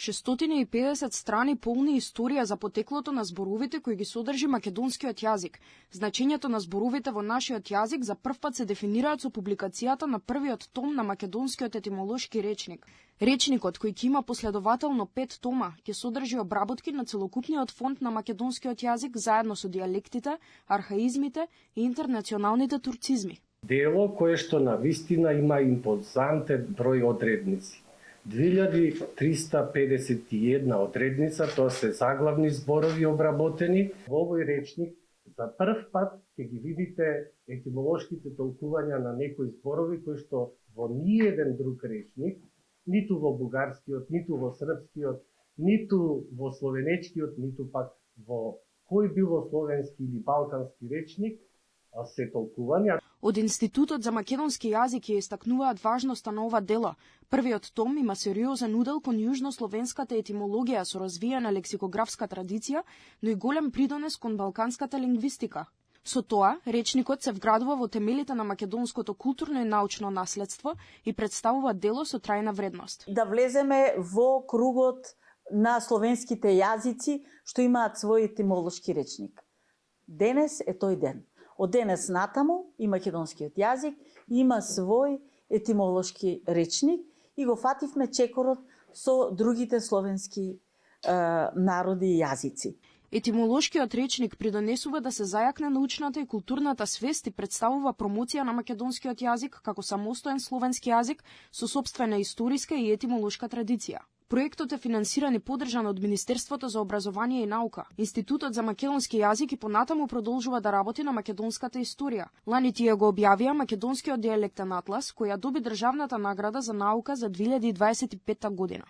650 страни полни историја за потеклото на зборовите кои ги содржи македонскиот јазик. Значењето на зборовите во нашиот јазик за првпат се дефинираат со публикацијата на првиот том на македонскиот етимолошки речник. Речникот, кој ќе има последователно 5 тома, ќе содржи обработки на целокупниот фонд на македонскиот јазик заедно со диалектите, архаизмите и интернационалните турцизми. Дело кое што на вистина има импозантен број одредници. 2351 одредница, тоа се заглавни зборови обработени. Во овој речник за прв пат ќе ги видите етимолошките толкувања на некои зборови кои што во ниеден друг речник, ниту во бугарскиот, ниту во српскиот, ниту во словенечкиот, ниту пак во кој било словенски или балкански речник се толкувања. Од Институтот за македонски јазик ја истакнуваат важноста на ова дело. Првиот том има сериозен удел кон јужнословенската етимологија со развиена лексикографска традиција, но и голем придонес кон балканската лингвистика. Со тоа, речникот се вградува во темелите на македонското културно и научно наследство и представува дело со трајна вредност. Да влеземе во кругот на словенските јазици што имаат свој етимолошки речник. Денес е тој ден. Од денес натаму и македонскиот јазик има свој етимолошки речник и го фативме чекорот со другите словенски народи и јазици. Етимолошкиот речник придонесува да се зајакне научната и културната свест и представува промоција на македонскиот јазик како самостоен словенски јазик со сопствена историска и етимолошка традиција. Проектот е финансиран и поддржан од Министерството за образование и наука. Институтот за македонски јазик и понатаму продолжува да работи на македонската историја. Лани тие го објавија македонскиот диалектен атлас, која доби државната награда за наука за 2025 година.